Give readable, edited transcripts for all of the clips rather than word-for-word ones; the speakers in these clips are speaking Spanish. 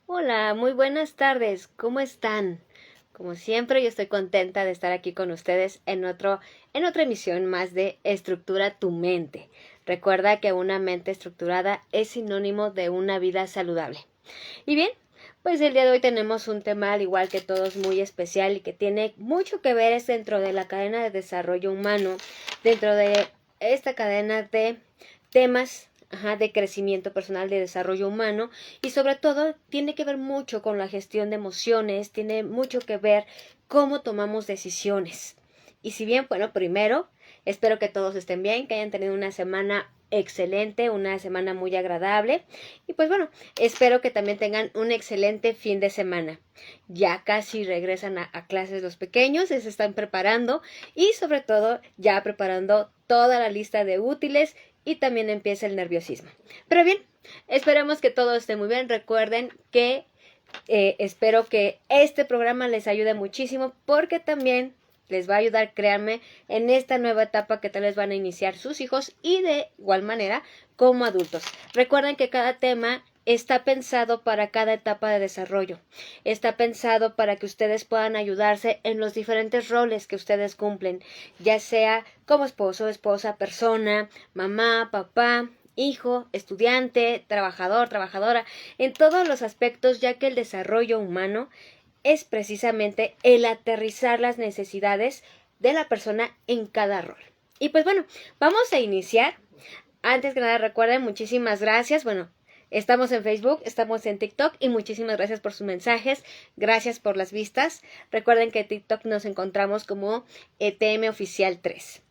Hola, muy buenas tardes. ¿Cómo están? Como siempre, yo estoy contenta de estar aquí con ustedes en otra emisión más de Estructura tu mente. Recuerda que una mente estructurada es sinónimo de una vida saludable. Y bien, pues el día de hoy tenemos un tema al igual que todos muy especial y que tiene mucho que ver es dentro de la cadena de desarrollo humano, dentro de esta cadena de temas de crecimiento personal, de desarrollo humano y sobre todo tiene que ver mucho con la gestión de emociones, tiene mucho que ver cómo tomamos decisiones. Y si bien, bueno, primero, espero que todos estén bien, que hayan tenido una semana excelente, una semana muy agradable y pues bueno, espero que también tengan un excelente fin de semana. Ya casi regresan a clases los pequeños, se están preparando y sobre todo ya preparando toda la lista de útiles y también empieza el nerviosismo. Pero bien, esperemos que todo esté muy bien. Recuerden que espero que este programa les ayude muchísimo porque también les va a ayudar, créanme, en esta nueva etapa que tal vez van a iniciar sus hijos y de igual manera como adultos. Recuerden que cada tema está pensado para cada etapa de desarrollo. Está pensado para que ustedes puedan ayudarse en los diferentes roles que ustedes cumplen, ya sea como esposo, esposa, persona, mamá, papá, hijo, estudiante, trabajador, trabajadora, en todos los aspectos, ya que el desarrollo humano es precisamente el aterrizar las necesidades de la persona en cada rol. Y pues bueno, vamos a iniciar. Antes que nada, recuerden, muchísimas gracias. Bueno, estamos en Facebook, estamos en TikTok y muchísimas gracias por sus mensajes. Gracias por las vistas. Recuerden que en TikTok nos encontramos como ETM Oficial 3.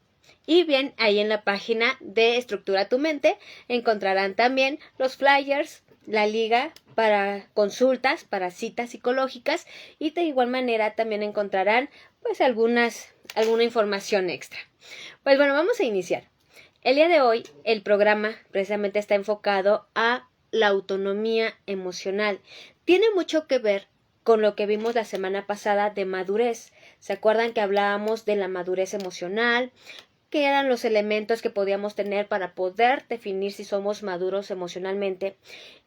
Y bien, ahí en la página de Estructura tu Mente encontrarán también los flyers, la liga para consultas, para citas psicológicas y de igual manera también encontrarán pues alguna información extra. Pues bueno, vamos a iniciar. El día de hoy el programa precisamente está enfocado a la autonomía emocional. Tiene mucho que ver con lo que vimos la semana pasada de madurez. ¿Se acuerdan que hablábamos de la madurez emocional? ¿Qué eran los elementos que podíamos tener para poder definir si somos maduros emocionalmente?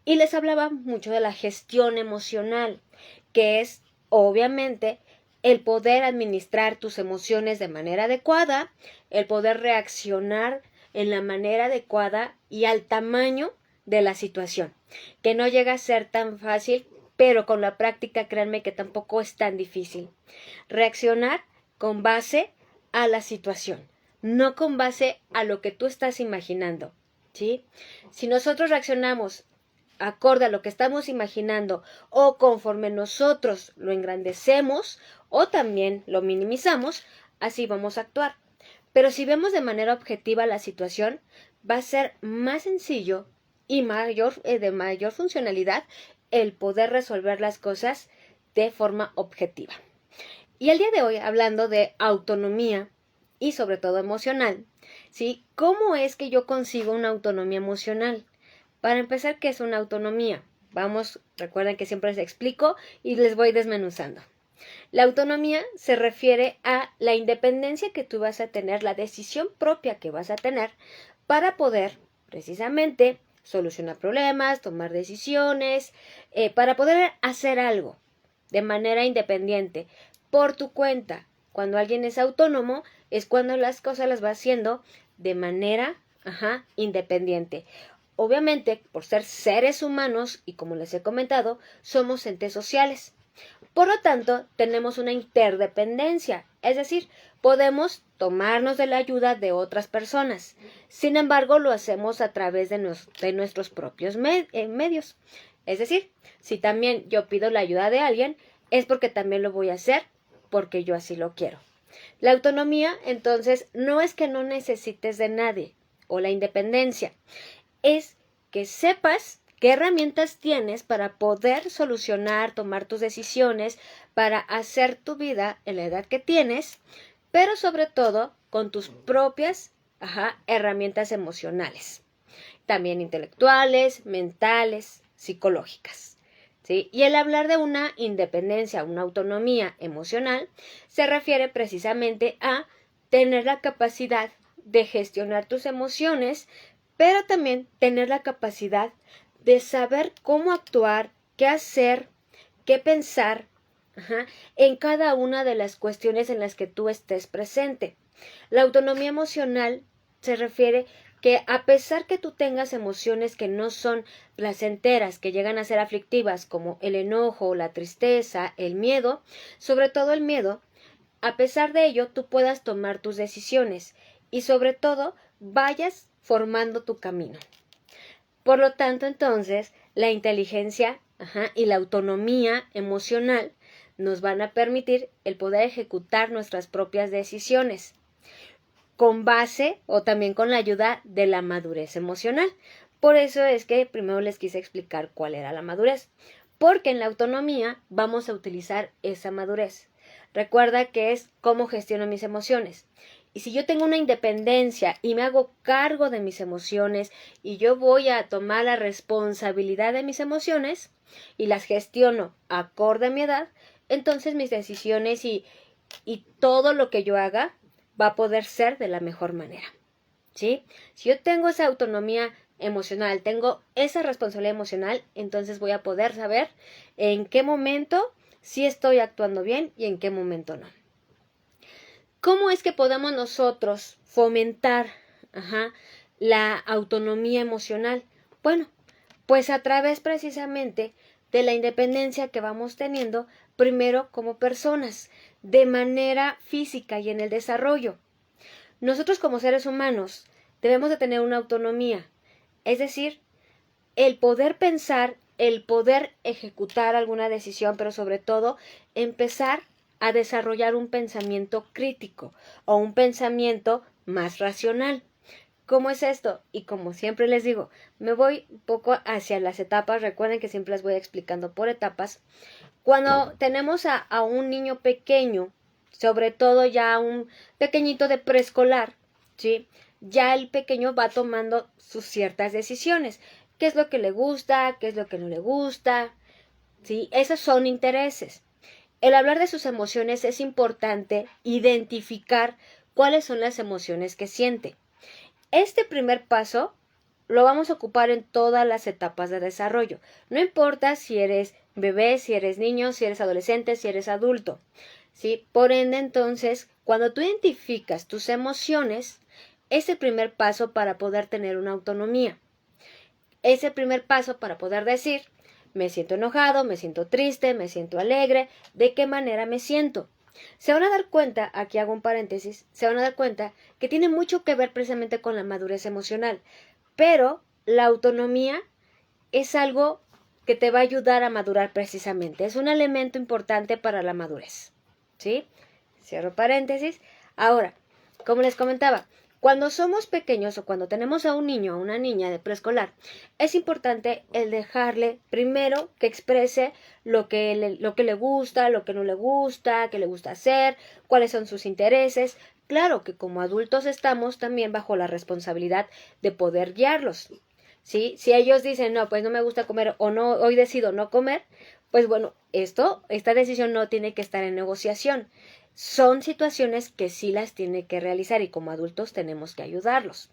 Y les hablaba mucho de la gestión emocional, que es obviamente el poder administrar tus emociones de manera adecuada, el poder reaccionar en la manera adecuada y al tamaño de la situación, que no llega a ser tan fácil, pero con la práctica créanme que tampoco es tan difícil. Reaccionar con base a la situación, no con base a lo que tú estás imaginando, ¿sí? Si nosotros reaccionamos acorde a lo que estamos imaginando o conforme nosotros lo engrandecemos o también lo minimizamos, así vamos a actuar. Pero si vemos de manera objetiva la situación, va a ser más sencillo y de mayor funcionalidad el poder resolver las cosas de forma objetiva. Y el día de hoy, hablando de autonomía y sobre todo emocional, ¿sí? ¿Cómo es que yo consigo una autonomía emocional? Para empezar, ¿qué es una autonomía? Vamos, recuerden que siempre les explico y les voy desmenuzando. La autonomía se refiere a la independencia que tú vas a tener, la decisión propia que vas a tener para poder, precisamente, solucionar problemas, tomar decisiones, para poder hacer algo de manera independiente, por tu cuenta. Cuando alguien es autónomo, es cuando las cosas las va haciendo de manera independiente. Obviamente, por ser seres humanos, y como les he comentado, somos entes sociales. Por lo tanto, tenemos una interdependencia, es decir, podemos tomarnos de la ayuda de otras personas. Sin embargo, lo hacemos a través de nuestros propios medios. Es decir, si también yo pido la ayuda de alguien, es porque también lo voy a hacer porque yo así lo quiero. La autonomía, entonces, no es que no necesites de nadie o la independencia, es que sepas qué herramientas tienes para poder solucionar, tomar tus decisiones, para hacer tu vida en la edad que tienes, pero sobre todo con tus propias herramientas emocionales, también intelectuales, mentales, psicológicas. ¿Sí? Y el hablar de una independencia, una autonomía emocional, se refiere precisamente a tener la capacidad de gestionar tus emociones, pero también tener la capacidad de saber cómo actuar qué hacer, qué pensar, en cada una de las cuestiones en las que tú estés presente. La autonomía emocional se refiere que a pesar que tú tengas emociones que no son placenteras, que llegan a ser aflictivas, como el enojo, la tristeza, el miedo, sobre todo el miedo, a pesar de ello tú puedas tomar tus decisiones y sobre todo vayas formando tu camino. Por lo tanto, entonces, la inteligencia y la autonomía emocional nos van a permitir el poder ejecutar nuestras propias decisiones con base o también con la ayuda de la madurez emocional. Por eso es que primero les quise explicar cuál era la madurez, porque en la autonomía vamos a utilizar esa madurez. Recuerda que es cómo gestiono mis emociones. Y si yo tengo una independencia y me hago cargo de mis emociones y yo voy a tomar la responsabilidad de mis emociones y las gestiono acorde a mi edad, entonces mis decisiones y todo lo que yo haga va a poder ser de la mejor manera. ¿Sí? Si yo tengo esa autonomía emocional, tengo esa responsabilidad emocional, entonces voy a poder saber en qué momento sí estoy actuando bien y en qué momento no. ¿Cómo es que podemos nosotros fomentar la autonomía emocional? Bueno, pues a través precisamente de la independencia que vamos teniendo primero como personas, de manera física y en el desarrollo. Nosotros como seres humanos debemos de tener una autonomía, es decir, el poder pensar, el poder ejecutar alguna decisión, pero sobre todo empezar a desarrollar un pensamiento crítico o un pensamiento más racional. ¿Cómo es esto? Y como siempre les digo, me voy un poco hacia las etapas, recuerden que siempre las voy explicando por etapas. Cuando tenemos a un niño pequeño, sobre todo ya un pequeñito de preescolar, ¿sí? Ya el pequeño va tomando sus ciertas decisiones. ¿Qué es lo que le gusta? ¿Qué es lo que no le gusta? ¿Sí? Esos son intereses. El hablar de sus emociones es importante identificar cuáles son las emociones que siente. Este primer paso lo vamos a ocupar en todas las etapas de desarrollo. No importa si eres bebé, si eres niño, si eres adolescente, si eres adulto. ¿Sí? Por ende, entonces, cuando tú identificas tus emociones, es el primer paso para poder tener una autonomía. Es el primer paso para poder decir, me siento enojado, me siento triste, me siento alegre, ¿de qué manera me siento? Se van a dar cuenta, aquí hago un paréntesis, se van a dar cuenta que tiene mucho que ver precisamente con la madurez emocional, pero la autonomía es algo que te va a ayudar a madurar precisamente, es un elemento importante para la madurez, ¿sí? Cierro paréntesis. Ahora, como les comentaba, cuando somos pequeños o cuando tenemos a un niño o una niña de preescolar, es importante el dejarle primero que exprese lo que le gusta, lo que no le gusta, qué le gusta hacer, cuáles son sus intereses. Claro que como adultos estamos también bajo la responsabilidad de poder guiarlos. ¿Sí? Si ellos dicen, no, pues no me gusta comer o no, hoy decido no comer, pues bueno, esta decisión no tiene que estar en negociación. Son situaciones que sí las tiene que realizar y como adultos tenemos que ayudarlos.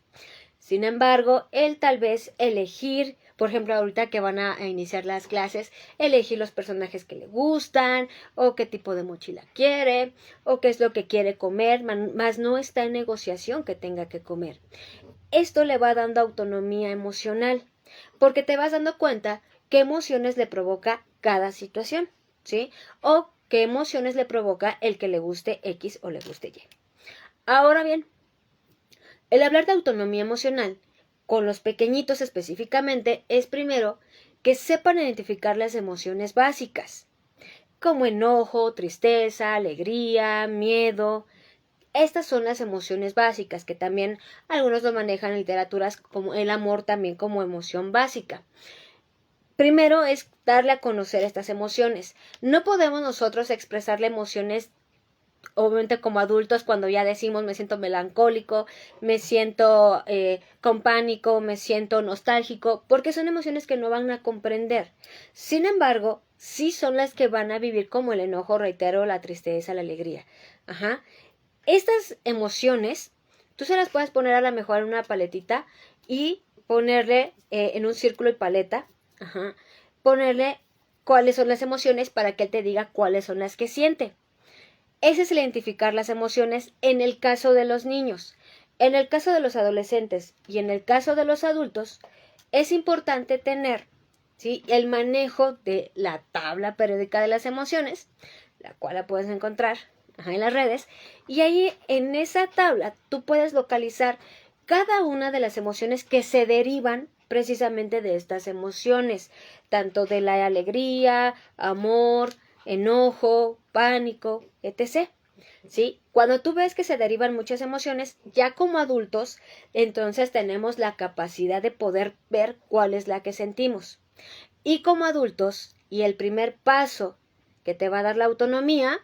Sin embargo, él tal vez elegir, por ejemplo, ahorita que van a iniciar las clases, elegir los personajes que le gustan, o qué tipo de mochila quiere, o qué es lo que quiere comer, más no está en negociación que tenga que comer. Esto le va dando autonomía emocional, porque te vas dando cuenta qué emociones le provoca cada situación, ¿sí? O qué emociones le provoca el que le guste X o le guste Y. Ahora bien, el hablar de autonomía emocional con los pequeñitos específicamente es primero que sepan identificar las emociones básicas, como enojo, tristeza, alegría, miedo. Estas son las emociones básicas, que también algunos lo manejan en literaturas como el amor también como emoción básica. Primero es darle a conocer estas emociones. No podemos nosotros expresarle emociones, obviamente como adultos, cuando ya decimos me siento melancólico, me siento con pánico, me siento nostálgico, porque son emociones que no van a comprender. Sin embargo, sí son las que van a vivir como el enojo, reitero, la tristeza, la alegría. Estas emociones, tú se las puedes poner a lo mejor en una paletita y ponerle en un círculo y paleta, ponerle cuáles son las emociones para que él te diga cuáles son las que siente. Ese es el identificar las emociones en el caso de los niños. En el caso de los adolescentes y en el caso de los adultos, es importante tener, ¿sí?, el manejo de la tabla periódica de las emociones, la cual la puedes encontrar en las redes, y ahí en esa tabla tú puedes localizar cada una de las emociones que se derivan precisamente de estas emociones, tanto de la alegría, amor, enojo, pánico, etc. ¿Sí? Cuando tú ves que se derivan muchas emociones, ya como adultos, entonces tenemos la capacidad de poder ver cuál es la que sentimos. Y como adultos, y el primer paso que te va a dar la autonomía,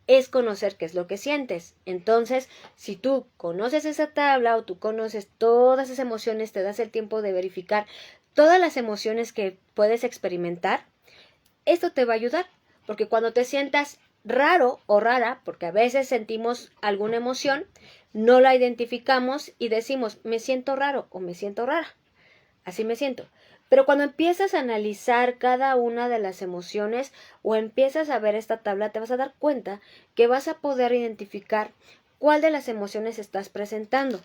es conocer qué es lo que sientes. Entonces, si tú conoces esa tabla o tú conoces todas esas emociones, te das el tiempo de verificar todas las emociones que puedes experimentar, esto te va a ayudar, porque cuando te sientas raro o rara, porque a veces sentimos alguna emoción, no la identificamos y decimos, me siento raro o me siento rara, así me siento. Pero cuando empiezas a analizar cada una de las emociones o empiezas a ver esta tabla, te vas a dar cuenta que vas a poder identificar cuál de las emociones estás presentando.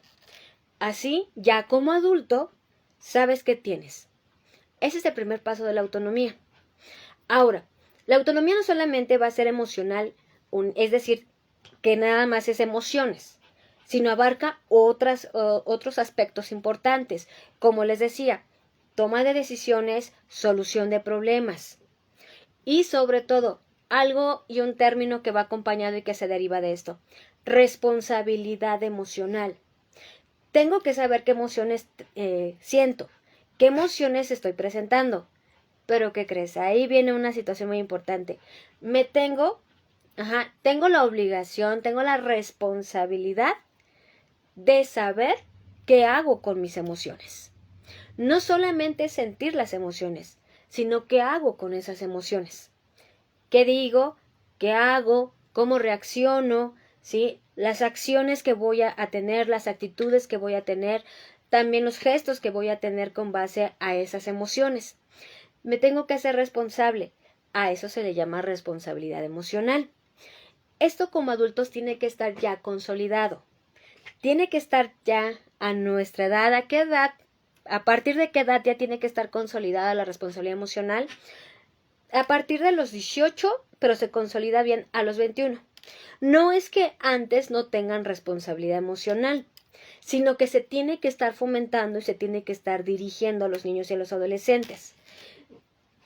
Así, ya como adulto, sabes qué tienes. Ese es el primer paso de la autonomía. Ahora, la autonomía no solamente va a ser emocional, es decir, que nada más es emociones, sino abarca otros aspectos importantes, como les decía, toma de decisiones, solución de problemas y sobre todo, algo y un término que va acompañado y que se deriva de esto, responsabilidad emocional. Tengo que saber qué emociones siento, qué emociones estoy presentando. Pero ¿qué crees? Ahí viene una situación muy importante. Tengo la obligación, tengo la responsabilidad de saber qué hago con mis emociones. No solamente sentir las emociones, sino qué hago con esas emociones. ¿Qué digo? ¿Qué hago? ¿Cómo reacciono? ¿Sí? Las acciones que voy a tener, las actitudes que voy a tener, también los gestos que voy a tener con base a esas emociones. Me tengo que hacer responsable. A eso se le llama responsabilidad emocional. Esto como adultos tiene que estar ya consolidado. Tiene que estar ya a nuestra edad. ¿A qué edad? ¿A partir de qué edad ya tiene que estar consolidada la responsabilidad emocional? A partir de los 18, pero se consolida bien a los 21. No es que antes no tengan responsabilidad emocional, sino que se tiene que estar fomentando y se tiene que estar dirigiendo a los niños y a los adolescentes.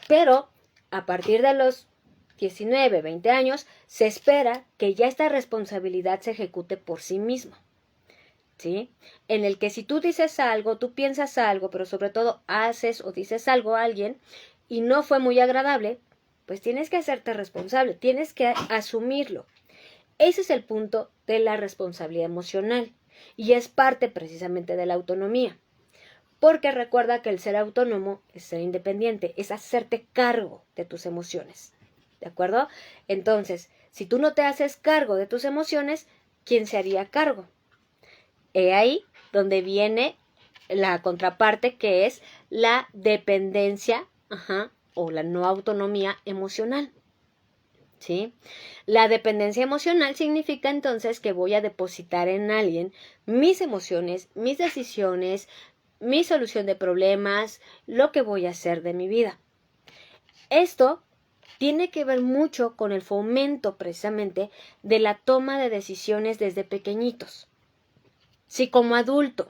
Pero a partir de los 19, 20 años, se espera que ya esta responsabilidad se ejecute por sí mismo. ¿Sí? En el que si tú dices algo, tú piensas algo, pero sobre todo haces o dices algo a alguien y no fue muy agradable, pues tienes que hacerte responsable, tienes que asumirlo. Ese es el punto de la responsabilidad emocional y es parte precisamente de la autonomía. Porque recuerda que el ser autónomo es ser independiente, es hacerte cargo de tus emociones. ¿De acuerdo? Entonces, si tú no te haces cargo de tus emociones, ¿quién se haría cargo? He ahí donde viene la contraparte, que es la dependencia o la no autonomía emocional. ¿Sí? La dependencia emocional significa entonces que voy a depositar en alguien mis emociones, mis decisiones, mi solución de problemas, lo que voy a hacer de mi vida. Esto tiene que ver mucho con el fomento precisamente de la toma de decisiones desde pequeñitos. Si como adulto,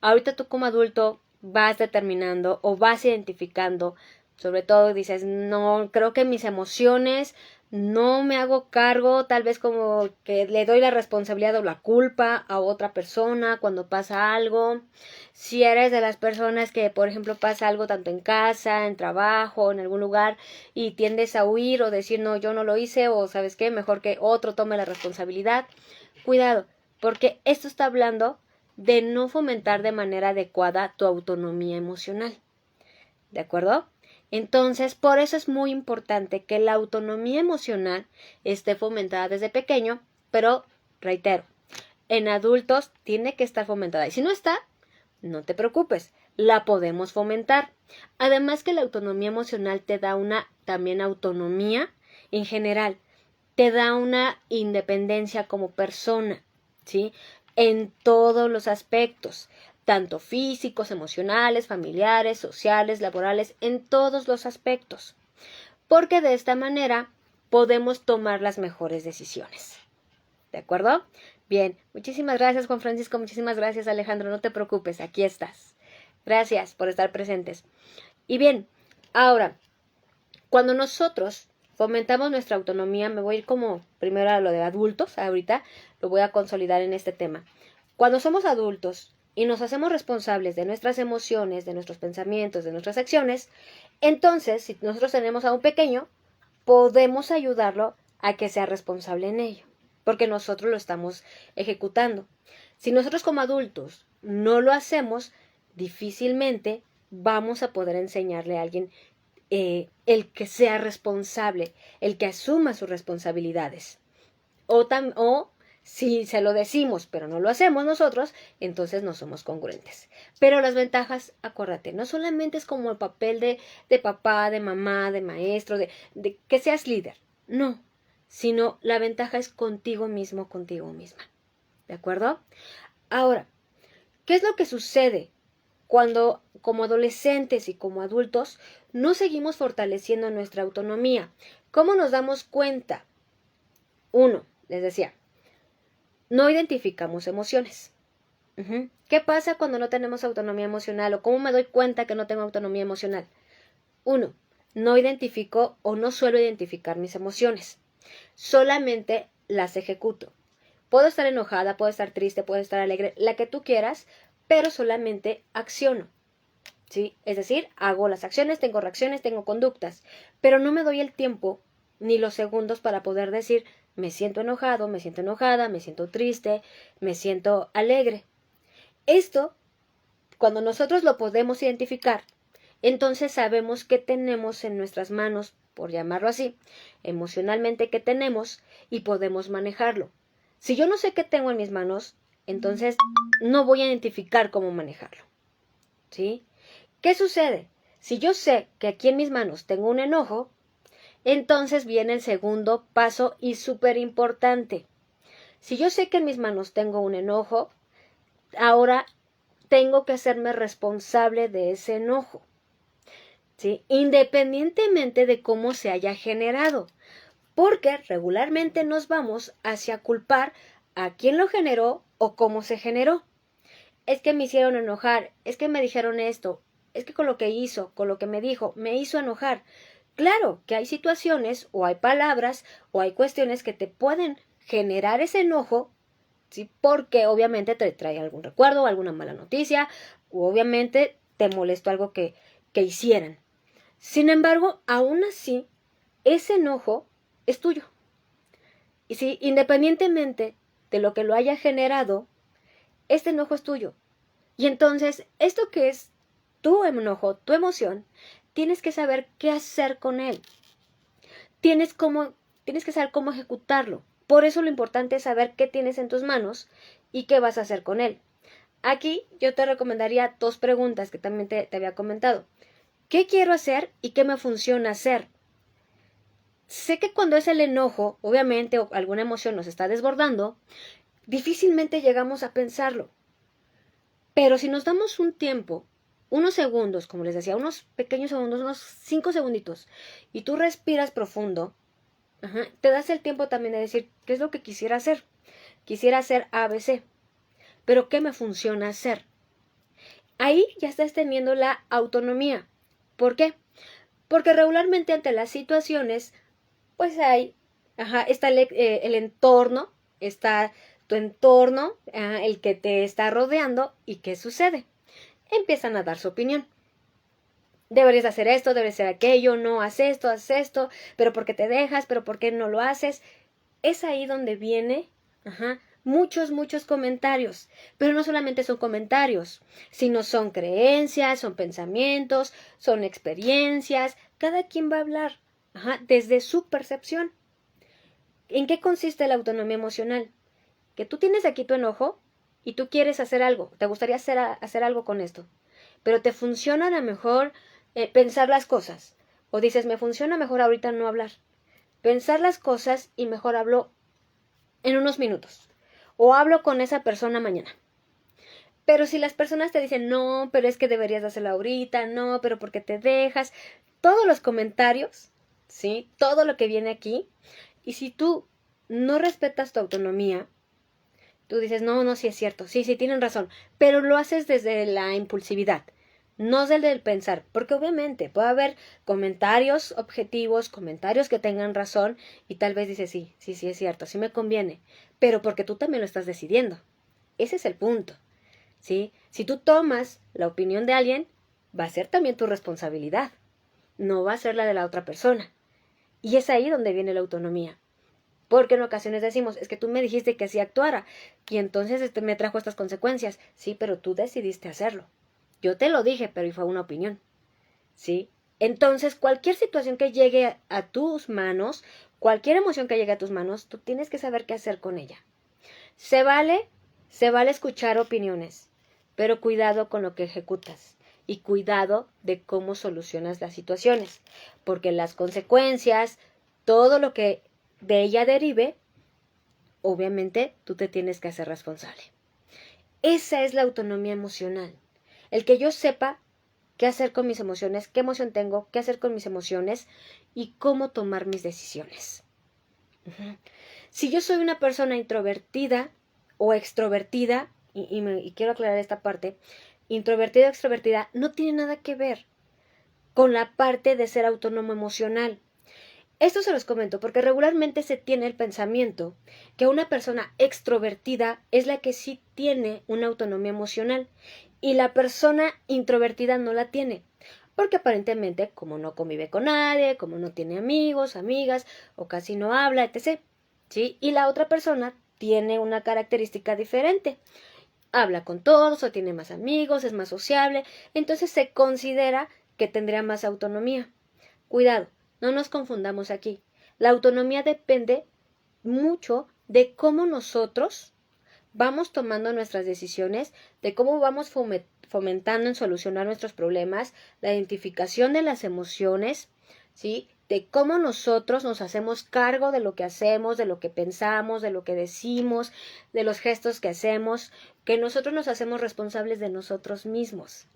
ahorita tú como adulto vas determinando o vas identificando, sobre todo dices, no, creo que mis emociones no me hago cargo, tal vez como que le doy la responsabilidad o la culpa a otra persona cuando pasa algo. Si eres de las personas que, por ejemplo, pasa algo tanto en casa, en trabajo, en algún lugar y tiendes a huir o decir, no, yo no lo hice o sabes qué, mejor que otro tome la responsabilidad. Cuidado, porque esto está hablando de no fomentar de manera adecuada tu autonomía emocional. ¿De acuerdo? Entonces, por eso es muy importante que la autonomía emocional esté fomentada desde pequeño, pero, reitero, en adultos tiene que estar fomentada. Y si no está, no te preocupes, la podemos fomentar. Además que la autonomía emocional te da también autonomía en general, te da una independencia como persona, ¿sí? En todos los aspectos, tanto físicos, emocionales, familiares, sociales, laborales, en todos los aspectos. Porque de esta manera podemos tomar las mejores decisiones. ¿De acuerdo? Bien, muchísimas gracias Juan Francisco, muchísimas gracias Alejandro, no te preocupes, aquí estás. Gracias por estar presentes. Y bien, ahora, cuando nosotros fomentamos nuestra autonomía, me voy a ir como primero a lo de adultos, ahorita lo voy a consolidar en este tema. Cuando somos adultos y nos hacemos responsables de nuestras emociones, de nuestros pensamientos, de nuestras acciones, entonces, si nosotros tenemos a un pequeño, podemos ayudarlo a que sea responsable en ello, porque nosotros lo estamos ejecutando. Si nosotros como adultos no lo hacemos, difícilmente vamos a poder enseñarle a alguien el que sea responsable, el que asuma sus responsabilidades. O si se lo decimos, pero no lo hacemos nosotros, entonces no somos congruentes. Pero las ventajas, acuérdate, no solamente es como el papel de papá, de mamá, de maestro, de que seas líder. No, sino la ventaja es contigo mismo, contigo misma. ¿De acuerdo? Ahora, ¿qué es lo que sucede cuando como adolescentes y como adultos no seguimos fortaleciendo nuestra autonomía? ¿Cómo nos damos cuenta? Uno, les decía, no identificamos emociones. ¿Qué pasa cuando no tenemos autonomía emocional? ¿O cómo me doy cuenta que no tengo autonomía emocional? Uno, no identifico o no suelo identificar mis emociones. Solamente las ejecuto. Puedo estar enojada, puedo estar triste, puedo estar alegre, la que tú quieras, pero solamente acciono. ¿Sí? Es decir, hago las acciones, tengo reacciones, tengo conductas, pero no me doy el tiempo ni los segundos para poder decir, me siento enojado, me siento enojada, me siento triste, me siento alegre. Esto, cuando nosotros lo podemos identificar, entonces sabemos qué tenemos en nuestras manos, por llamarlo así, emocionalmente qué tenemos y podemos manejarlo. Si yo no sé qué tengo en mis manos, entonces no voy a identificar cómo manejarlo. ¿Sí? ¿Qué sucede? Si yo sé que aquí en mis manos tengo un enojo, entonces viene el segundo paso y súper importante. Si yo sé que en mis manos tengo un enojo, ahora tengo que hacerme responsable de ese enojo, ¿sí? Independientemente de cómo se haya generado, porque regularmente nos vamos hacia culpar a quién lo generó o cómo se generó. Es que me hicieron enojar, es que me dijeron esto, es que con lo que hizo, con lo que me dijo, me hizo enojar. Claro que hay situaciones o hay palabras o hay cuestiones que te pueden generar ese enojo, ¿sí? Porque obviamente te trae algún recuerdo, alguna mala noticia, o obviamente te molestó algo que hicieran. Sin embargo, aún así, ese enojo es tuyo. Y si independientemente de lo que lo haya generado, este enojo es tuyo. Y entonces, esto que es tu enojo, tu emoción, tienes que saber qué hacer con él. Tienes que saber cómo ejecutarlo. Por eso lo importante es saber qué tienes en tus manos y qué vas a hacer con él. Aquí yo te recomendaría dos preguntas que también te había comentado. ¿Qué quiero hacer y qué me funciona hacer? Sé que cuando es el enojo, obviamente, o alguna emoción nos está desbordando, difícilmente llegamos a pensarlo. Pero si nos damos un tiempo, unos segundos, como les decía, unos pequeños segundos, unos 5 segunditos, y tú respiras profundo, te das el tiempo también de decir, ¿qué es lo que quisiera hacer? Quisiera hacer ABC, pero ¿qué me funciona hacer? Ahí ya estás teniendo la autonomía. ¿Por qué? Porque regularmente ante las situaciones, pues está el entorno, está tu entorno, el que te está rodeando, ¿y qué sucede? Empiezan a dar su opinión. Deberías hacer esto, deberías hacer aquello, no, haz esto, pero ¿por qué te dejas? ¿Pero por qué no lo haces? Es ahí donde viene, muchos comentarios. Pero no solamente son comentarios, sino son creencias, son pensamientos, son experiencias. Cada quien va a hablar, desde su percepción. ¿En qué consiste la autonomía emocional? Que tú tienes aquí tu enojo y tú quieres hacer algo, te gustaría hacer algo con esto. pero te funciona a lo mejor pensar las cosas. O dices, me funciona mejor ahorita no hablar. Pensar las cosas y mejor hablo en unos minutos. O hablo con esa persona mañana. Pero si las personas te dicen, no, pero es que deberías hacerlo ahorita, no, pero ¿por qué te dejas? Todos los comentarios, ¿sí? Todo lo que viene aquí. Y si tú no respetas tu autonomía, tú dices, no, no, sí es cierto, sí, sí, tienen razón, pero lo haces desde la impulsividad, no desde el pensar, porque obviamente puede haber comentarios objetivos, comentarios que tengan razón, y tal vez dices, sí, sí, sí es cierto, sí me conviene, pero porque tú también lo estás decidiendo. Ese es el punto, ¿sí? Si tú tomas la opinión de alguien, va a ser también tu responsabilidad, no va a ser la de la otra persona. Y es ahí donde viene la autonomía. Porque en ocasiones decimos, es que tú me dijiste que así actuara y entonces me trajo estas consecuencias. Sí, pero tú decidiste hacerlo. Yo te lo dije, pero fue una opinión. ¿Sí? Entonces, cualquier situación que llegue a tus manos, cualquier emoción que llegue a tus manos, tú tienes que saber qué hacer con ella. Se vale escuchar opiniones, pero cuidado con lo que ejecutas y cuidado de cómo solucionas las situaciones, porque las consecuencias, todo lo que de ella derive, obviamente tú te tienes que hacer responsable. Esa es la autonomía emocional. El que yo sepa qué hacer con mis emociones, qué emoción tengo, qué hacer con mis emociones y cómo tomar mis decisiones. Si yo soy una persona introvertida o extrovertida, y quiero aclarar esta parte, introvertida o extrovertida no tiene nada que ver con la parte de ser autónomo emocional. Esto se los comento porque regularmente se tiene el pensamiento que una persona extrovertida es la que sí tiene una autonomía emocional y la persona introvertida no la tiene. Porque aparentemente, como no convive con nadie, como no tiene amigos, amigas, o casi no habla, etc. ¿Sí? Y la otra persona tiene una característica diferente. Habla con todos o tiene más amigos, es más sociable, entonces se considera que tendría más autonomía. Cuidado, no nos confundamos aquí. La autonomía depende mucho de cómo nosotros vamos tomando nuestras decisiones, de cómo vamos fomentando en solucionar nuestros problemas, la identificación de las emociones, ¿sí? De cómo nosotros nos hacemos cargo de lo que hacemos, de lo que pensamos, de lo que decimos, de los gestos que hacemos, que nosotros nos hacemos responsables de nosotros mismos.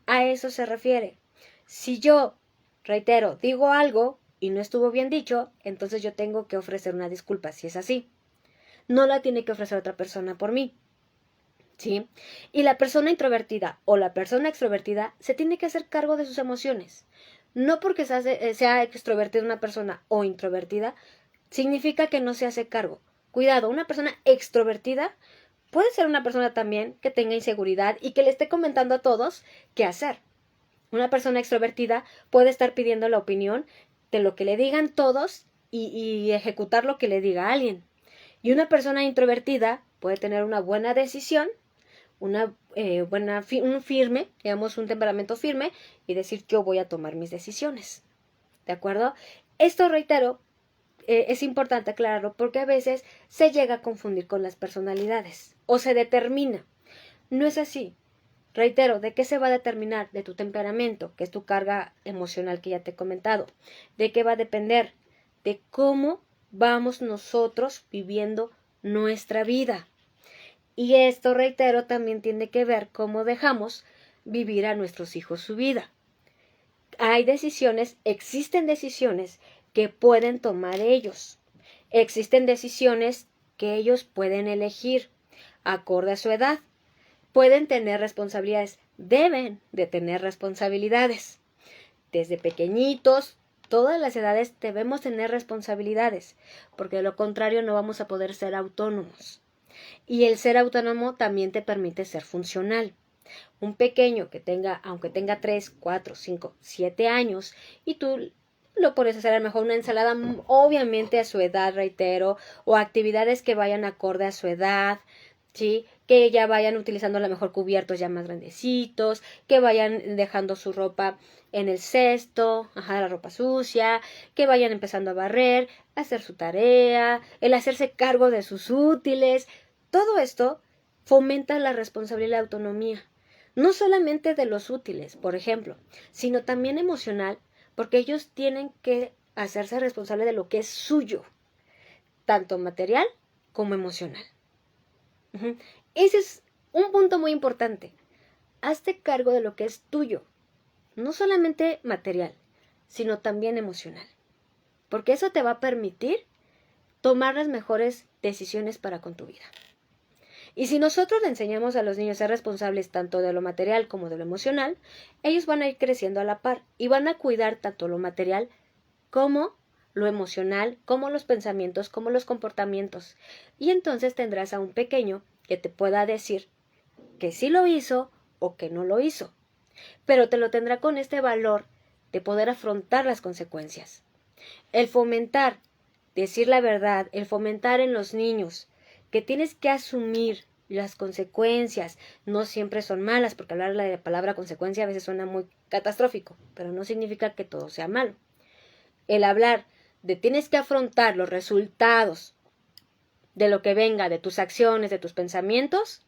A eso se refiere. Si yo, reitero, digo algo y no estuvo bien dicho, entonces yo tengo que ofrecer una disculpa, si es así. No la tiene que ofrecer otra persona por mí. ¿Sí? Y la persona introvertida o la persona extrovertida se tiene que hacer cargo de sus emociones. No porque sea extrovertida una persona o introvertida, significa que no se hace cargo. Cuidado, una persona extrovertida puede ser una persona también que tenga inseguridad y que le esté comentando a todos qué hacer. Una persona extrovertida puede estar pidiendo la opinión de lo que le digan todos y ejecutar lo que le diga alguien. Y una persona introvertida puede tener una buena decisión, un firme, digamos un temperamento firme y decir yo voy a tomar mis decisiones. ¿De acuerdo? Esto, reitero, es importante aclararlo porque a veces se llega a confundir con las personalidades o se determina. No es así. Reitero, ¿de qué se va a determinar? De tu temperamento, que es tu carga emocional que ya te he comentado. ¿De qué va a depender? De cómo vamos nosotros viviendo nuestra vida. Y esto, reitero, también tiene que ver cómo dejamos vivir a nuestros hijos su vida. Existen decisiones que pueden tomar ellos. Existen decisiones que ellos pueden elegir acorde a su edad. Pueden tener responsabilidades, deben de tener responsabilidades. Desde pequeñitos, todas las edades debemos tener responsabilidades, porque de lo contrario no vamos a poder ser autónomos. Y el ser autónomo también te permite ser funcional. Un pequeño que aunque tenga 3, 4, 5, 7 años, y tú lo pones a hacer a lo mejor una ensalada, obviamente a su edad, reitero, o actividades que vayan acorde a su edad, ¿sí? Que ya vayan utilizando a lo mejor cubiertos ya más grandecitos, que vayan dejando su ropa en el cesto, la ropa sucia, que vayan empezando a barrer, a hacer su tarea, el hacerse cargo de sus útiles. Todo esto fomenta la responsabilidad y la autonomía. No solamente de los útiles, por ejemplo, sino también emocional, porque ellos tienen que hacerse responsables de lo que es suyo, tanto material como emocional. Ese es un punto muy importante. Hazte cargo de lo que es tuyo, no solamente material, sino también emocional, porque eso te va a permitir tomar las mejores decisiones para con tu vida. Y si nosotros le enseñamos a los niños a ser responsables tanto de lo material como de lo emocional, ellos van a ir creciendo a la par y van a cuidar tanto lo material como lo emocional, como los pensamientos, como los comportamientos. Y entonces tendrás a un pequeño que te pueda decir que sí lo hizo o que no lo hizo. Pero te lo tendrá con este valor de poder afrontar las consecuencias. El fomentar, decir la verdad, el fomentar en los niños que tienes que asumir las consecuencias, no siempre son malas, porque hablar de la palabra consecuencia a veces suena muy catastrófico, pero no significa que todo sea malo. El hablar de tienes que afrontar los resultados de lo que venga, de tus acciones, de tus pensamientos,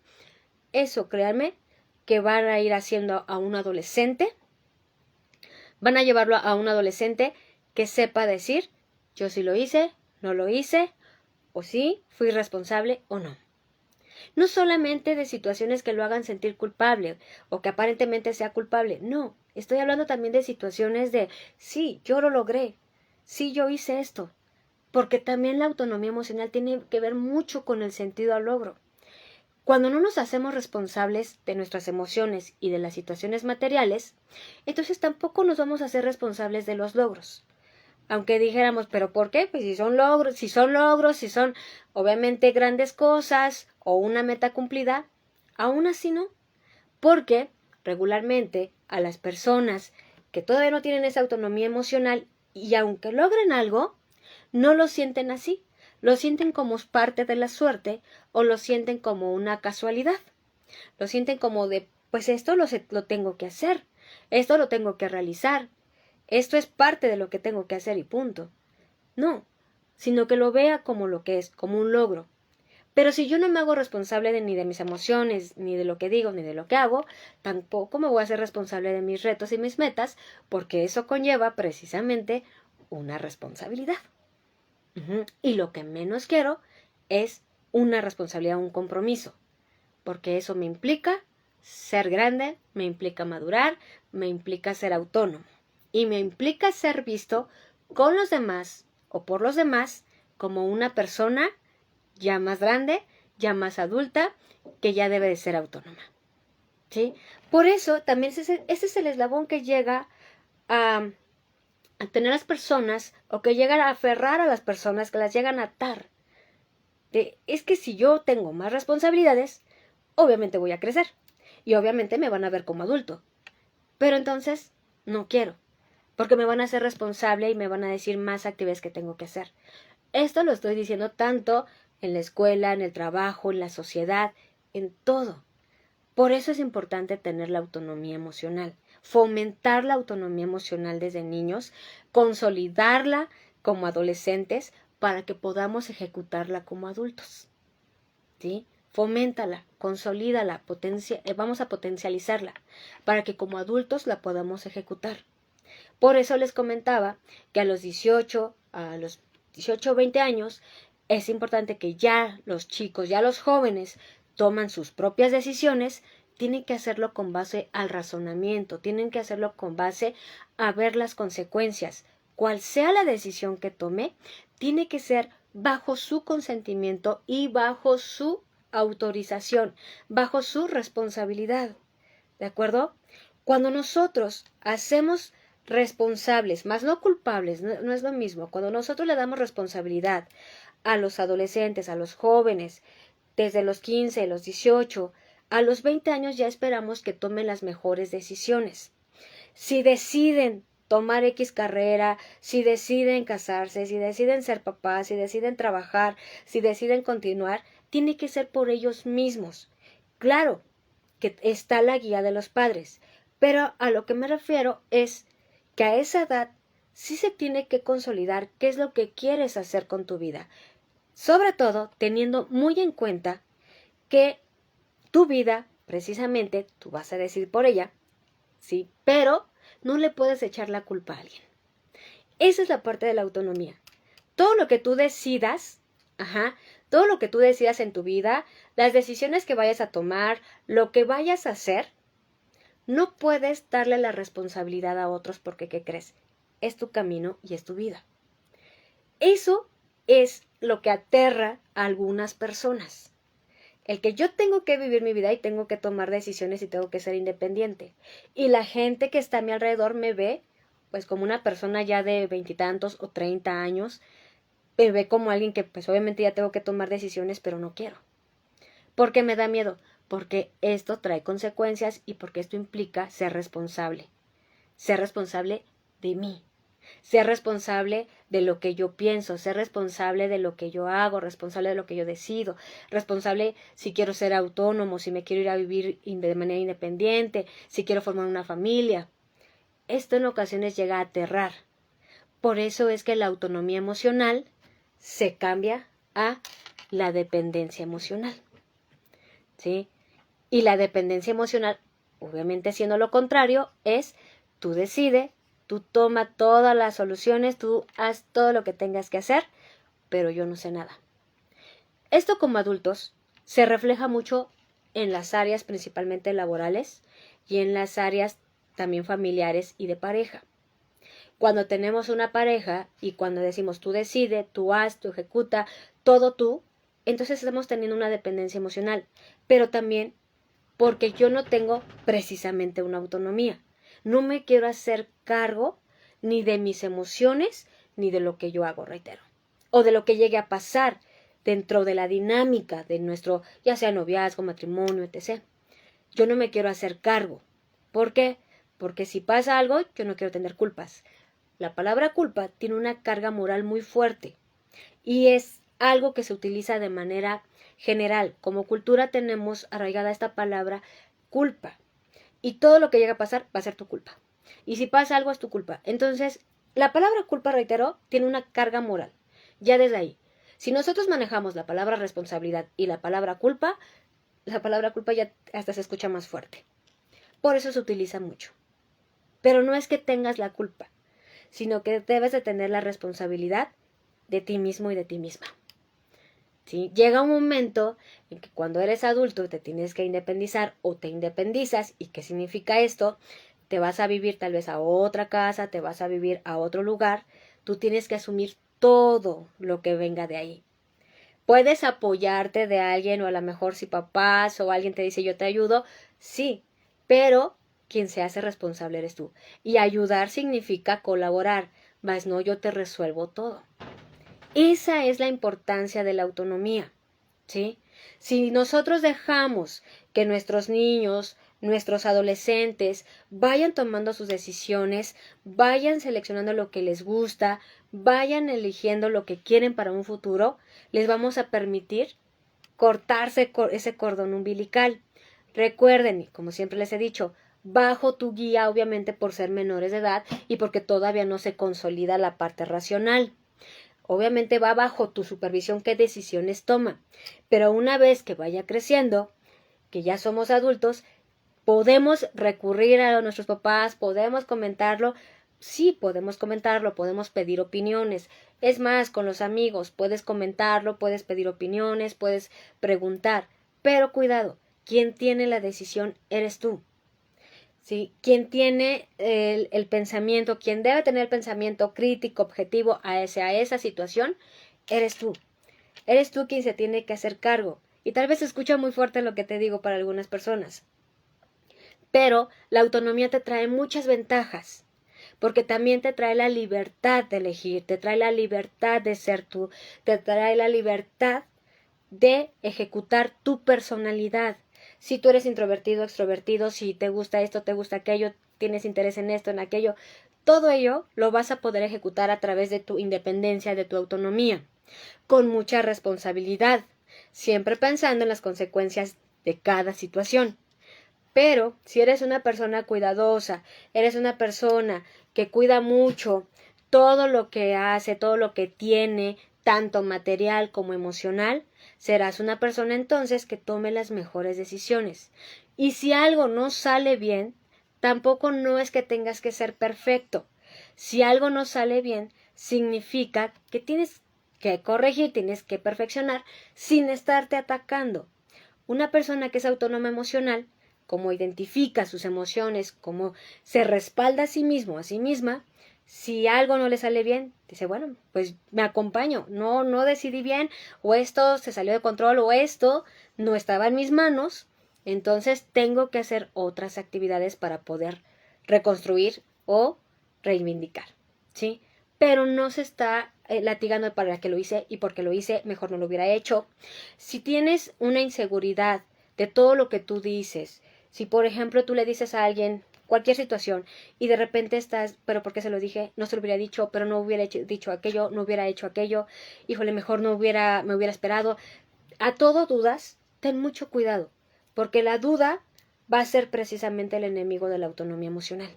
eso, créanme, que van a ir haciendo a un adolescente, van a llevarlo a un adolescente que sepa decir, yo sí lo hice, no lo hice, o sí, fui responsable o no. No solamente de situaciones que lo hagan sentir culpable o que aparentemente sea culpable, no, estoy hablando también de situaciones de, sí, yo lo logré, sí, yo hice esto, porque también la autonomía emocional tiene que ver mucho con el sentido al logro. Cuando no nos hacemos responsables de nuestras emociones y de las situaciones materiales, entonces tampoco nos vamos a hacer responsables de los logros. Aunque dijéramos, ¿pero por qué? Pues si son logros, si son obviamente grandes cosas o una meta cumplida, aún así no. Porque regularmente a las personas que todavía no tienen esa autonomía emocional y aunque logren algo, no lo sienten así. Lo sienten como parte de la suerte o lo sienten como una casualidad. Lo sienten como de, pues esto lo tengo que hacer, esto lo tengo que realizar, esto es parte de lo que tengo que hacer y punto. No, sino que lo vea como lo que es, como un logro. Pero si yo no me hago responsable ni de mis emociones, ni de lo que digo, ni de lo que hago, tampoco me voy a hacer responsable de mis retos y mis metas, porque eso conlleva precisamente una responsabilidad. Y lo que menos quiero es una responsabilidad, un compromiso, porque eso me implica ser grande, me implica madurar, me implica ser autónomo y me implica ser visto con los demás o por los demás como una persona ya más grande, ya más adulta, que ya debe de ser autónoma. ¿Sí? Por eso también ese es el eslabón que llega a tener las personas o que llegan a aferrar a las personas, que las llegan a atar. Es que si yo tengo más responsabilidades, obviamente voy a crecer y obviamente me van a ver como adulto. Pero entonces no quiero, porque me van a hacer responsable y me van a decir más actividades que tengo que hacer. Esto lo estoy diciendo tanto en la escuela, en el trabajo, en la sociedad, en todo. Por eso es importante tener la autonomía emocional, fomentar la autonomía emocional desde niños, consolidarla como adolescentes para que podamos ejecutarla como adultos. ¿Sí? Foméntala, consolídala, vamos a potencializarla para que como adultos la podamos ejecutar. Por eso les comentaba que a los 18 o 20 años es importante que ya los chicos, ya los jóvenes toman sus propias decisiones, tienen que hacerlo con base al razonamiento, tienen que hacerlo con base a ver las consecuencias. Cual sea la decisión que tome, tiene que ser bajo su consentimiento y bajo su autorización, bajo su responsabilidad. ¿De acuerdo? Cuando nosotros hacemos responsables, más no culpables, no es lo mismo. Cuando nosotros le damos responsabilidad a los adolescentes, a los jóvenes, desde los 15, los 18, a los 20 años ya esperamos que tomen las mejores decisiones. Si deciden tomar X carrera, si deciden casarse, si deciden ser papás, si deciden trabajar, si deciden continuar, tiene que ser por ellos mismos. Claro que está la guía de los padres, pero a lo que me refiero es que a esa edad sí se tiene que consolidar qué es lo que quieres hacer con tu vida, sobre todo teniendo muy en cuenta que tu vida precisamente tú vas a decidir por ella, ¿sí? Pero no le puedes echar la culpa a alguien. Esa es la parte de la autonomía. Todo lo que tú decidas, todo lo que tú decidas en tu vida, las decisiones que vayas a tomar, lo que vayas a hacer, no puedes darle la responsabilidad a otros porque, ¿qué crees? Es tu camino y es tu vida. Eso es lo que aterra a algunas personas. El que yo tengo que vivir mi vida y tengo que tomar decisiones y tengo que ser independiente. Y la gente que está a mi alrededor me ve, pues como una persona ya de 20 y tantos o 30 años, me ve como alguien que pues obviamente ya tengo que tomar decisiones, pero no quiero. ¿Por qué me da miedo? Porque esto trae consecuencias y porque esto implica ser responsable. Ser responsable de mí. Ser responsable de lo que yo pienso, ser responsable de lo que yo hago, responsable de lo que yo decido, responsable si quiero ser autónomo, si me quiero ir a vivir de manera independiente, si quiero formar una familia. Esto en ocasiones llega a aterrar. Por eso es que la autonomía emocional se cambia a la dependencia emocional. ¿Sí? Y la dependencia emocional, obviamente siendo lo contrario, es tú decides, tú toma todas las soluciones, tú haz todo lo que tengas que hacer, pero yo no sé nada. Esto como adultos se refleja mucho en las áreas principalmente laborales y en las áreas también familiares y de pareja. Cuando tenemos una pareja y cuando decimos tú decide, tú haz, tú ejecuta, todo tú, entonces estamos teniendo una dependencia emocional, pero también porque yo no tengo precisamente una autonomía. No me quiero hacer cargo ni de mis emociones ni de lo que yo hago, reitero, o de lo que llegue a pasar dentro de la dinámica de nuestro, ya sea noviazgo, matrimonio, etc. Yo no me quiero hacer cargo. ¿Por qué? Porque si pasa algo, yo no quiero tener culpas. La palabra culpa tiene una carga moral muy fuerte y es algo que se utiliza de manera general. Como cultura tenemos arraigada esta palabra culpa y todo lo que llega a pasar va a ser tu culpa. Y si pasa algo es tu culpa. Entonces, la palabra culpa, reitero, tiene una carga moral. Ya desde ahí. Si nosotros manejamos la palabra responsabilidad y la palabra culpa ya hasta se escucha más fuerte. Por eso se utiliza mucho. Pero no es que tengas la culpa, sino que debes de tener la responsabilidad de ti mismo y de ti misma. ¿Sí? Llega un momento en que cuando eres adulto te tienes que independizar o te independizas. ¿Y qué significa esto? Te vas a vivir tal vez a otra casa, te vas a vivir a otro lugar. Tú tienes que asumir todo lo que venga de ahí. Puedes apoyarte de alguien o a lo mejor si papás o alguien te dice yo te ayudo, sí, pero quien se hace responsable eres tú. Y ayudar significa colaborar, mas no yo te resuelvo todo. Esa es la importancia de la autonomía, ¿sí? Si nosotros dejamos que nuestros niños, nuestros adolescentes vayan tomando sus decisiones, vayan seleccionando lo que les gusta, vayan eligiendo lo que quieren para un futuro, les vamos a permitir cortarse ese cordón umbilical. Recuerden, como siempre les he dicho, bajo tu guía, obviamente por ser menores de edad y porque todavía no se consolida la parte racional. Obviamente va bajo tu supervisión qué decisiones toma, pero una vez que vaya creciendo, que ya somos adultos, podemos recurrir a nuestros papás, podemos comentarlo, sí podemos comentarlo, podemos pedir opiniones. Es más, con los amigos puedes comentarlo, puedes pedir opiniones, puedes preguntar, pero cuidado, quien tiene la decisión eres tú. ¿Sí? Quien tiene el pensamiento, quien debe tener el pensamiento crítico, objetivo hacia esa situación, eres tú. Eres tú quien se tiene que hacer cargo. Y tal vez se escucha muy fuerte lo que te digo para algunas personas. Pero la autonomía te trae muchas ventajas. Porque también te trae la libertad de elegir, te trae la libertad de ser tú, te trae la libertad de ejecutar tu personalidad. Si tú eres introvertido, extrovertido, si te gusta esto, te gusta aquello, tienes interés en esto, en aquello, todo ello lo vas a poder ejecutar a través de tu independencia, de tu autonomía, con mucha responsabilidad, siempre pensando en las consecuencias de cada situación. Pero si eres una persona cuidadosa, eres una persona que cuida mucho todo lo que hace, todo lo que tiene, tanto material como emocional, serás una persona entonces que tome las mejores decisiones. Y si algo no sale bien, tampoco no es que tengas que ser perfecto. Si algo no sale bien, significa que tienes que corregir, tienes que perfeccionar sin estarte atacando. Una persona que es autónoma emocional, como identifica sus emociones, como se respalda a sí mismo, a sí misma, si algo no le sale bien, dice, bueno, pues me acompaño, no decidí bien, o esto se salió de control, o esto no estaba en mis manos, entonces tengo que hacer otras actividades para poder reconstruir o reivindicar, ¿sí? Pero no se está latigando para que lo hice y porque lo hice mejor no lo hubiera hecho. Si tienes una inseguridad de todo lo que tú dices, si por ejemplo tú le dices a alguien cualquier situación y de repente estás, pero ¿por qué se lo dije? No se lo hubiera dicho, pero no hubiera dicho aquello, no hubiera hecho aquello, híjole, mejor me hubiera esperado. A todo dudas, ten mucho cuidado, porque la duda va a ser precisamente el enemigo de la autonomía emocional.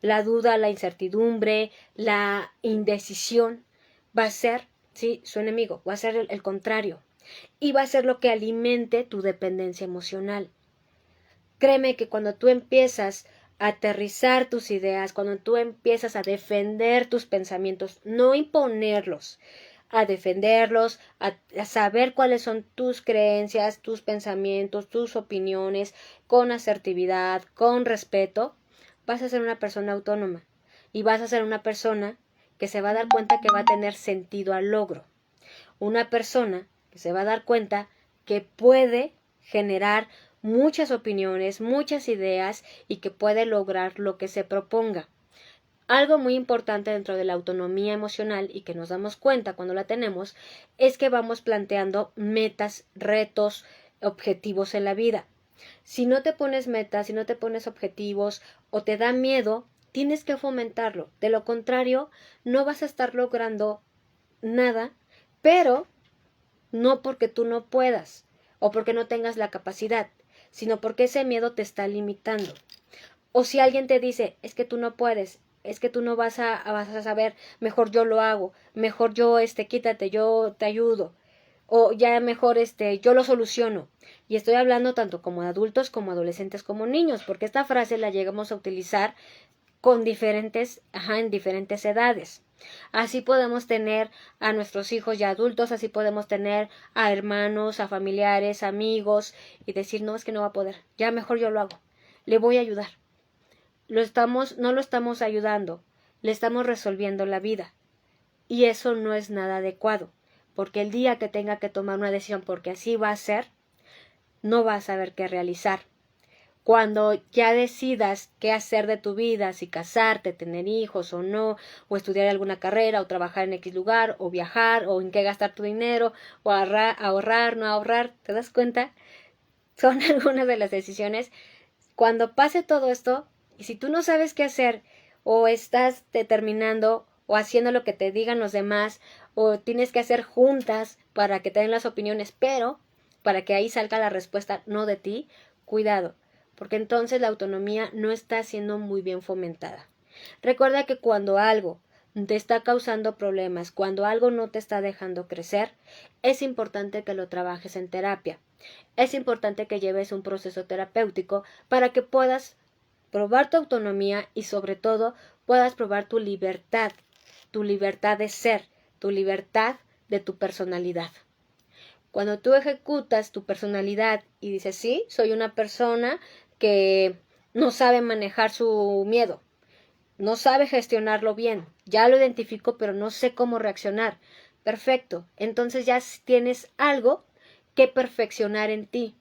La duda, la incertidumbre, la indecisión va a ser, sí, su enemigo, va a ser el contrario y va a ser lo que alimente tu dependencia emocional. Créeme que cuando tú empiezas a aterrizar tus ideas, cuando tú empiezas a defender tus pensamientos, no imponerlos, a defenderlos, a saber cuáles son tus creencias, tus pensamientos, tus opiniones, con asertividad, con respeto, vas a ser una persona autónoma y vas a ser una persona que se va a dar cuenta que va a tener sentido al logro. Una persona que se va a dar cuenta que puede generar muchas opiniones, muchas ideas y que puede lograr lo que se proponga. Algo muy importante dentro de la autonomía emocional y que nos damos cuenta cuando la tenemos es que vamos planteando metas, retos, objetivos en la vida. Si no te pones metas, si no te pones objetivos o te da miedo, tienes que fomentarlo. De lo contrario, no vas a estar logrando nada, pero no porque tú no puedas o porque no tengas la capacidad, sino porque ese miedo te está limitando. O si alguien te dice, es que tú no puedes, es que tú no vas a saber, mejor yo lo hago, mejor yo, quítate, yo te ayudo, o ya mejor, yo lo soluciono. Y estoy hablando tanto como de adultos, como adolescentes, como niños, porque esta frase la llegamos a utilizar con en diferentes edades. Así podemos tener a nuestros hijos ya adultos, así podemos tener a hermanos, a familiares, amigos, y decir, no, es que no va a poder, ya mejor yo lo hago, le voy a ayudar. No lo estamos ayudando, le estamos resolviendo la vida. Y eso no es nada adecuado, porque el día que tenga que tomar una decisión, porque así va a ser, no va a saber qué realizar. Cuando ya decidas qué hacer de tu vida, si casarte, tener hijos o no, o estudiar alguna carrera, o trabajar en X lugar, o viajar, o en qué gastar tu dinero, o ahorrar, no ahorrar, ¿te das cuenta? Son algunas de las decisiones. Cuando pase todo esto, y si tú no sabes qué hacer, o estás determinando, o haciendo lo que te digan los demás, o tienes que hacer juntas para que te den las opiniones, pero para que ahí salga la respuesta no de ti, cuidado, porque entonces la autonomía no está siendo muy bien fomentada. Recuerda que cuando algo te está causando problemas, cuando algo no te está dejando crecer, es importante que lo trabajes en terapia. Es importante que lleves un proceso terapéutico para que puedas probar tu autonomía y sobre todo puedas probar tu libertad de ser, tu libertad de tu personalidad. Cuando tú ejecutas tu personalidad y dices, sí, soy una persona que no sabe manejar su miedo, no sabe gestionarlo bien, ya lo identifico, pero no sé cómo reaccionar. Perfecto, entonces ya tienes algo que perfeccionar en ti,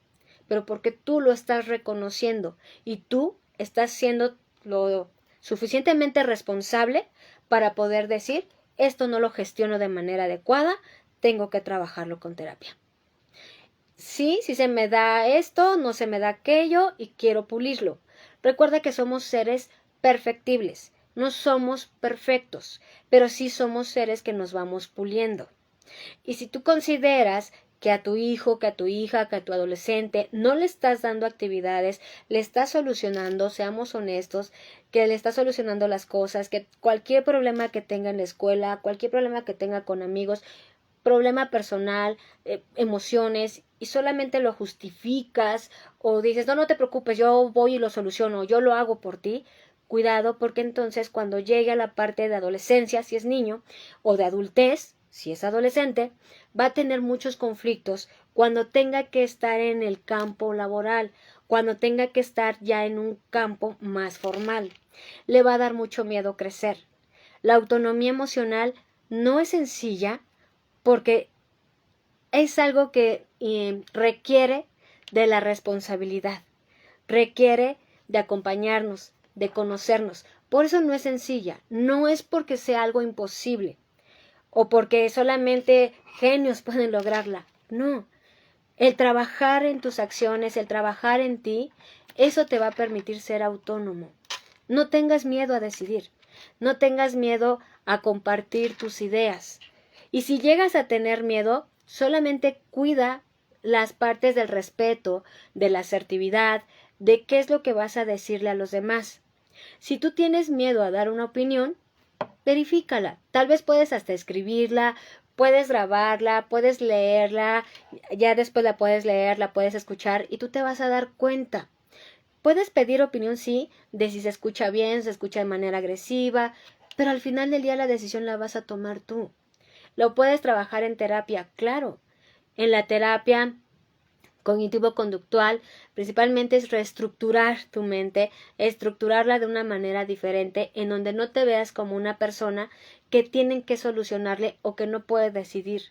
pero porque tú lo estás reconociendo y tú estás siendo lo suficientemente responsable para poder decir, esto no lo gestiono de manera adecuada, tengo que trabajarlo con terapia. Sí, si se me da esto, no se me da aquello y quiero pulirlo. Recuerda que somos seres perfectibles, no somos perfectos, pero sí somos seres que nos vamos puliendo. Y si tú consideras que a tu hijo, que a tu hija, que a tu adolescente no le estás dando actividades, le estás solucionando, seamos honestos, que le estás solucionando las cosas, que cualquier problema que tenga en la escuela, cualquier problema que tenga con amigos, problema personal, emociones, y solamente lo justificas o dices, no, no te preocupes, yo voy y lo soluciono, yo lo hago por ti, cuidado, porque entonces cuando llegue a la parte de adolescencia, si es niño, o de adultez, si es adolescente, va a tener muchos conflictos cuando tenga que estar en el campo laboral, cuando tenga que estar ya en un campo más formal. Le va a dar mucho miedo crecer. La autonomía emocional no es sencilla porque es algo que requiere de la responsabilidad, requiere de acompañarnos, de conocernos. Por eso no es sencilla, no es porque sea algo imposible o porque solamente genios pueden lograrla, no. El trabajar en tus acciones, el trabajar en ti, eso te va a permitir ser autónomo. No tengas miedo a decidir, no tengas miedo a compartir tus ideas. Y si llegas a tener miedo, solamente cuida las partes del respeto, de la asertividad, de qué es lo que vas a decirle a los demás. Si tú tienes miedo a dar una opinión, verifícala. Tal vez puedes hasta escribirla, puedes grabarla, puedes leerla, ya después la puedes leer, la puedes escuchar y tú te vas a dar cuenta. Puedes pedir opinión, sí, de si se escucha bien, se escucha de manera agresiva, pero al final del día la decisión la vas a tomar tú. Lo puedes trabajar en terapia, claro. En la terapia cognitivo-conductual, principalmente es reestructurar tu mente, estructurarla de una manera diferente, en donde no te veas como una persona que tienen que solucionarle o que no puede decidir,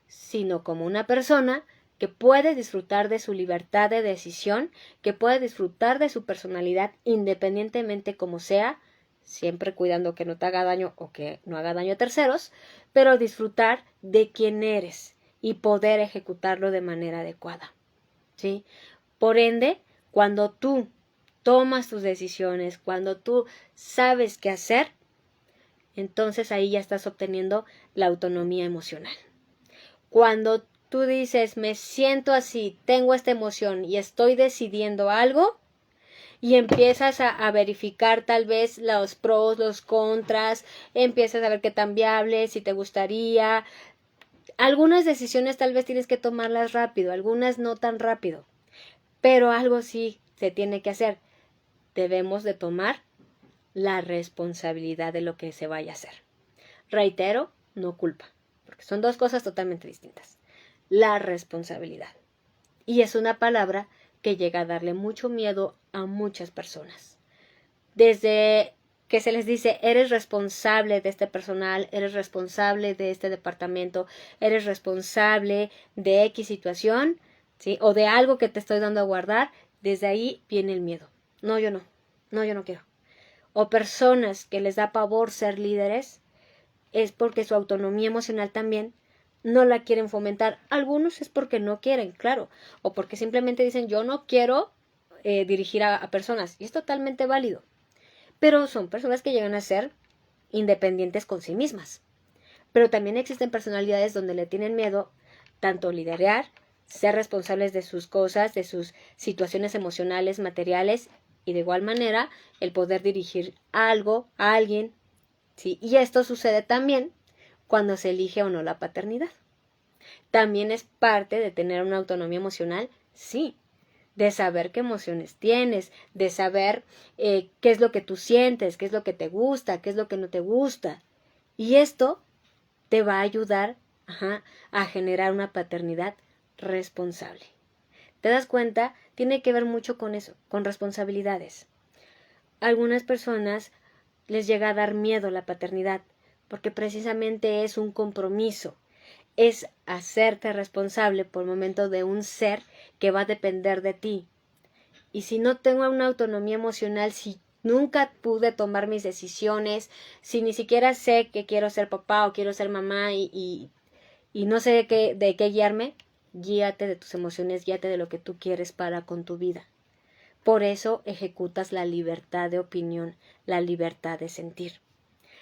sino como una persona que puede disfrutar de su libertad de decisión, que puede disfrutar de su personalidad independientemente como sea, siempre cuidando que no te haga daño o que no haga daño a terceros, pero disfrutar de quién eres y poder ejecutarlo de manera adecuada. ¿Sí? Por ende, cuando tú tomas tus decisiones, cuando tú sabes qué hacer, entonces ahí ya estás obteniendo la autonomía emocional. Cuando tú dices, me siento así, tengo esta emoción y estoy decidiendo algo, y empiezas a verificar tal vez los pros, los contras, empiezas a ver qué tan viable, si te gustaría. Algunas decisiones tal vez tienes que tomarlas rápido, algunas no tan rápido. Pero algo sí se tiene que hacer. Debemos de tomar la responsabilidad de lo que se vaya a hacer. Reitero, no culpa, porque son dos cosas totalmente distintas. La responsabilidad. Y es una palabra que llega a darle mucho miedo a muchas personas. Desde que se les dice, eres responsable de este personal, eres responsable de este departamento, eres responsable de X situación, ¿sí? O de algo que te estoy dando a guardar, desde ahí viene el miedo. No, yo no. No, yo no quiero. O personas que les da pavor ser líderes, es porque su autonomía emocional también no la quieren fomentar. Algunos es porque no quieren, claro. O porque simplemente dicen, yo no quiero dirigir a personas. Y es totalmente válido. Pero son personas que llegan a ser independientes con sí mismas. Pero también existen personalidades donde le tienen miedo tanto liderar, ser responsables de sus cosas, de sus situaciones emocionales, materiales, y de igual manera el poder dirigir algo, a alguien, ¿sí? Y esto sucede también cuando se elige o no la paternidad. También es parte de tener una autonomía emocional, sí, de saber qué emociones tienes, de saber qué es lo que tú sientes, qué es lo que te gusta, qué es lo que no te gusta. Y esto te va a ayudar a generar una paternidad responsable. ¿Te das cuenta? Tiene que ver mucho con eso, con responsabilidades. A algunas personas les llega a dar miedo la paternidad, porque precisamente es un compromiso, es hacerte responsable por el momento de un ser que va a depender de ti. Y si no tengo una autonomía emocional, si nunca pude tomar mis decisiones, si ni siquiera sé que quiero ser papá o quiero ser mamá y no sé de qué guiarme, guíate de tus emociones, guíate de lo que tú quieres para con tu vida. Por eso ejecutas la libertad de opinión, la libertad de sentir.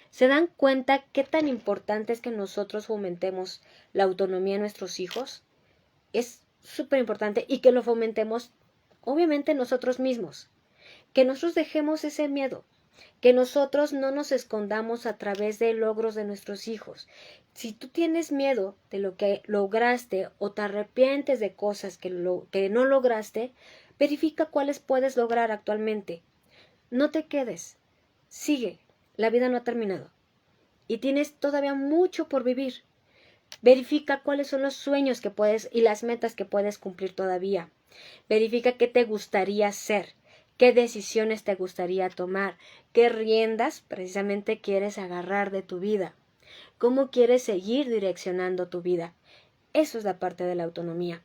¿Se dan cuenta qué tan importante es que nosotros fomentemos la autonomía de nuestros hijos? Es súper importante y que lo fomentemos obviamente nosotros mismos. Que nosotros dejemos ese miedo. Que nosotros no nos escondamos a través de logros de nuestros hijos. Si tú tienes miedo de lo que lograste o te arrepientes de cosas que no lograste, verifica cuáles puedes lograr actualmente. No te quedes. Sigue. La vida no ha terminado. Y tienes todavía mucho por vivir. Verifica cuáles son los sueños que puedes y las metas que puedes cumplir todavía. Verifica qué te gustaría hacer, qué decisiones te gustaría tomar, qué riendas precisamente quieres agarrar de tu vida, cómo quieres seguir direccionando tu vida. Eso es la parte de la autonomía.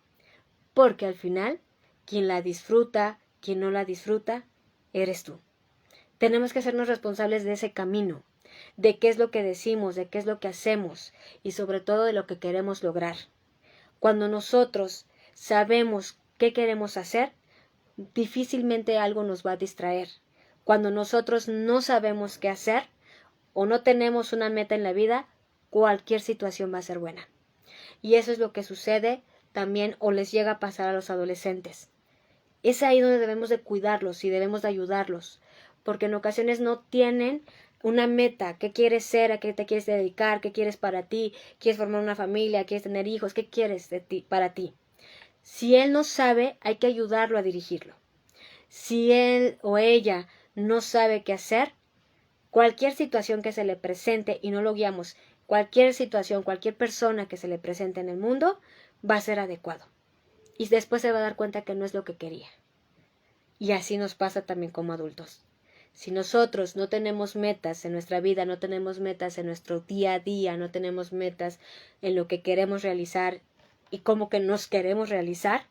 Porque al final, quien la disfruta, quien no la disfruta, eres tú. Tenemos que hacernos responsables de ese camino, de qué es lo que decimos, de qué es lo que hacemos y sobre todo de lo que queremos lograr. Cuando nosotros sabemos qué queremos hacer, difícilmente algo nos va a distraer. Cuando nosotros no sabemos qué hacer o no tenemos una meta en la vida, cualquier situación va a ser buena. Y eso es lo que sucede también o les llega a pasar a los adolescentes. Es ahí donde debemos de cuidarlos y debemos de ayudarlos, porque en ocasiones no tienen una meta, qué quieres ser, a qué te quieres dedicar, qué quieres para ti, quieres formar una familia, quieres tener hijos, qué quieres de ti, para ti. Si él no sabe, hay que ayudarlo a dirigirlo. Si él o ella no sabe qué hacer, cualquier situación que se le presente y no lo guiamos, cualquier situación, cualquier persona que se le presente en el mundo, va a ser adecuado. Y después se va a dar cuenta que no es lo que quería. Y así nos pasa también como adultos. Si nosotros no tenemos metas en nuestra vida, no tenemos metas en nuestro día a día, no tenemos metas en lo que queremos realizar y cómo que nos queremos realizar,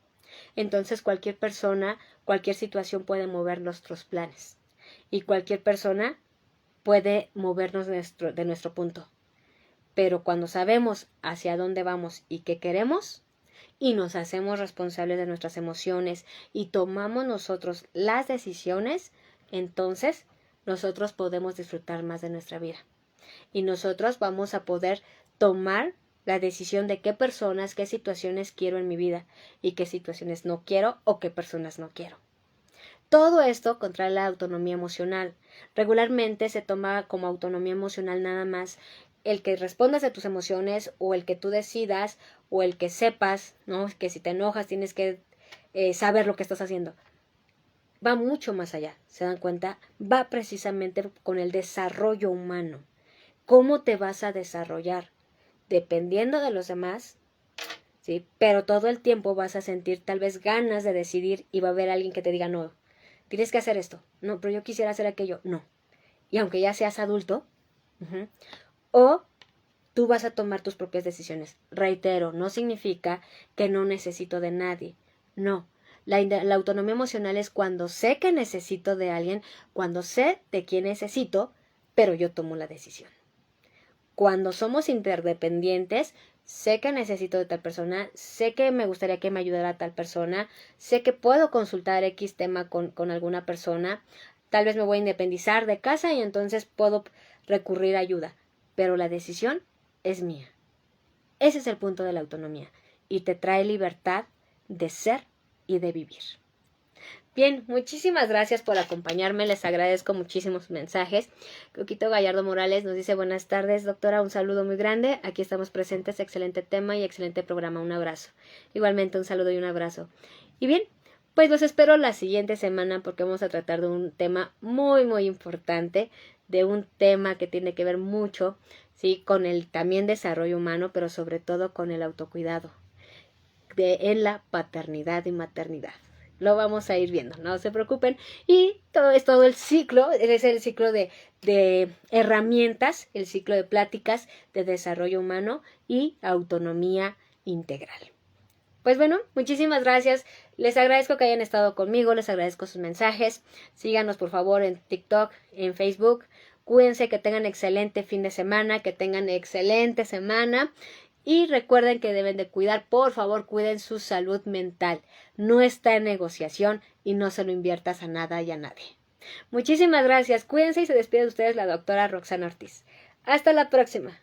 entonces cualquier persona, cualquier situación puede mover nuestros planes. Y cualquier persona puede movernos de nuestro punto. Pero cuando sabemos hacia dónde vamos y qué queremos, y nos hacemos responsables de nuestras emociones y tomamos nosotros las decisiones, entonces nosotros podemos disfrutar más de nuestra vida. Y nosotros vamos a poder tomar la decisión de qué personas, qué situaciones quiero en mi vida y qué situaciones no quiero o qué personas no quiero. Todo esto contrae la autonomía emocional. Regularmente se toma como autonomía emocional nada más el que respondas a tus emociones o el que tú decidas o el que sepas, ¿no? Que si te enojas tienes que saber lo que estás haciendo. Va mucho más allá, ¿se dan cuenta? Va precisamente con el desarrollo humano. ¿Cómo te vas a desarrollar? Dependiendo de los demás, ¿sí? Pero todo el tiempo vas a sentir tal vez ganas de decidir y va a haber alguien que te diga no. Tienes que hacer esto. No, pero yo quisiera hacer aquello. No. Y aunque ya seas adulto, o tú vas a tomar tus propias decisiones. Reitero, no significa que no necesito de nadie. No. La autonomía emocional es cuando sé que necesito de alguien, cuando sé de quién necesito, pero yo tomo la decisión. Cuando somos interdependientes, sé que necesito de tal persona, sé que me gustaría que me ayudara tal persona, sé que puedo consultar X tema con alguna persona, tal vez me voy a independizar de casa y entonces puedo recurrir a ayuda, pero la decisión es mía. Ese es el punto de la autonomía y te trae libertad de ser y de vivir. Bien, muchísimas gracias por acompañarme, les agradezco muchísimos mensajes. Coquito Gallardo Morales nos dice: buenas tardes, doctora, un saludo muy grande, aquí estamos presentes, excelente tema y excelente programa, un abrazo. Igualmente un saludo y un abrazo. Y bien, pues los espero la siguiente semana porque vamos a tratar de un tema muy muy importante, de un tema que tiene que ver mucho, ¿sí? Con el también desarrollo humano, pero sobre todo con el autocuidado en la paternidad y maternidad. Lo vamos a ir viendo, no se preocupen. Y todo es todo el ciclo, es el ciclo de herramientas, el ciclo de pláticas de desarrollo humano y autonomía integral. Pues bueno, muchísimas gracias. Les agradezco que hayan estado conmigo, les agradezco sus mensajes. Síganos por favor en TikTok, en Facebook. Cuídense, que tengan excelente fin de semana, que tengan excelente semana. Y recuerden que deben de cuidar, por favor, cuiden su salud mental. No está en negociación y no se lo inviertas a nada y a nadie. Muchísimas gracias, cuídense y se despide de ustedes la doctora Roxana Ortiz. Hasta la próxima.